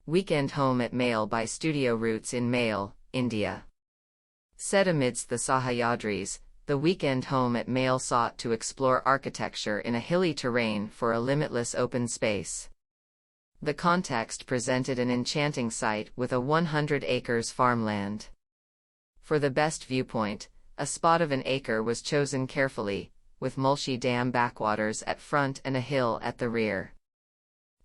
Weekend home at Maale by Studio Roots in Maale, India. Set amidst the Sahayadris, the weekend home at Maale sought to explore architecture in a hilly terrain for a limitless open space. The context presented an enchanting site with a 100 acres farmland. For the best viewpoint, a spot of an acre was chosen carefully, with Mulshi Dam backwaters at front and a hill at the rear.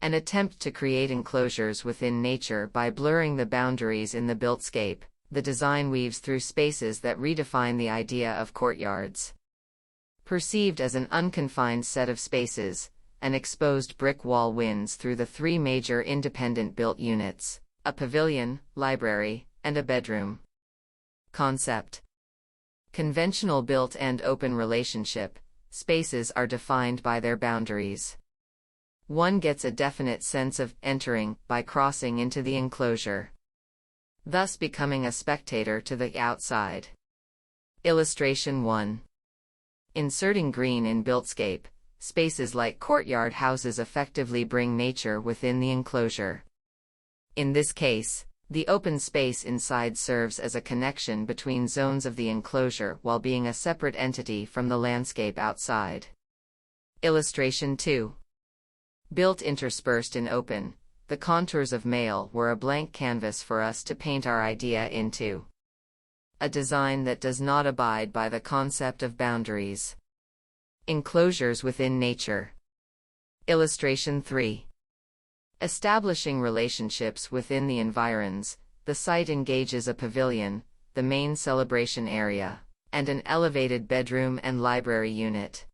An attempt to create enclosures within nature by blurring the boundaries in the built-scape, the design weaves through spaces that redefine the idea of courtyards. Perceived as an unconfined set of spaces, an exposed brick wall winds through the three major independent built units: a pavilion, library, and a bedroom. Concept: conventional built and open relationship, spaces are defined by their boundaries. One gets a definite sense of entering by crossing into the enclosure, thus becoming a spectator to the outside. Illustration 1. Inserting green in built-scape, spaces like courtyard houses effectively bring nature within the enclosure. In this case, the open space inside serves as a connection between zones of the enclosure while being a separate entity from the landscape outside. Illustration 2. Built interspersed in open, the contours of Maale were a blank canvas for us to paint our idea into. A design that does not abide by the concept of boundaries. Enclosures within nature. Illustration 3. Establishing relationships within the environs, the site engages a pavilion, the main celebration area, and an elevated bedroom and library unit.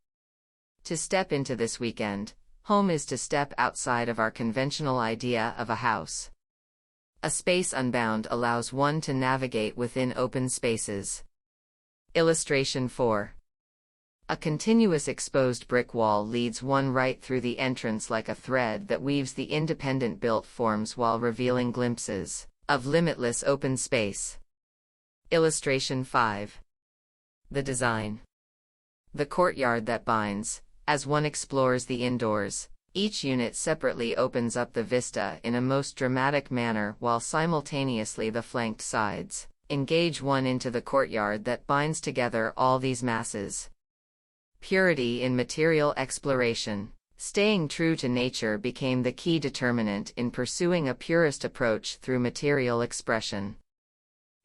To step into this weekend home is to step outside of our conventional idea of a house. A space unbound allows one to navigate within open spaces. Illustration 4. A continuous exposed brick wall leads one right through the entrance like a thread that weaves the independent built forms while revealing glimpses of limitless open space. Illustration 5. The design. The courtyard that binds. As one explores the indoors, each unit separately opens up the vista in a most dramatic manner while simultaneously the flanked sides engage one into the courtyard that binds together all these masses. Purity in material exploration. Staying true to nature became the key determinant in pursuing a purist approach through material expression.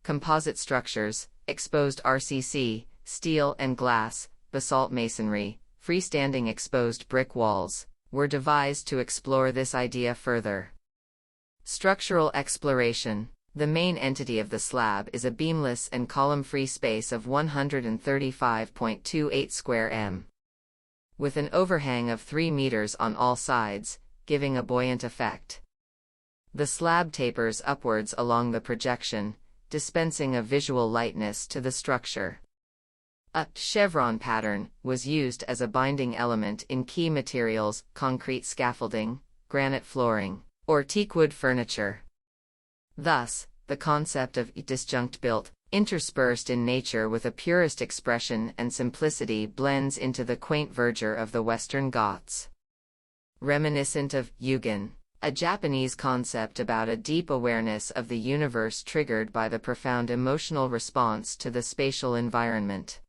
Composite structures, exposed RCC, steel and glass, basalt masonry, freestanding exposed brick walls, were devised to explore this idea further. Structural exploration. The main entity of the slab is a beamless and column-free space of 135.28 square m, with an overhang of 3 meters on all sides, giving a buoyant effect. The slab tapers upwards along the projection, dispensing a visual lightness to the structure. A chevron pattern was used as a binding element in key materials: concrete scaffolding, granite flooring, or teakwood furniture. Thus, the concept of disjunct built, interspersed in nature with a purist expression and simplicity blends into the quaint verdure of the Western Ghats. Reminiscent of Yugen, a Japanese concept about a deep awareness of the universe triggered by the profound emotional response to the spatial environment.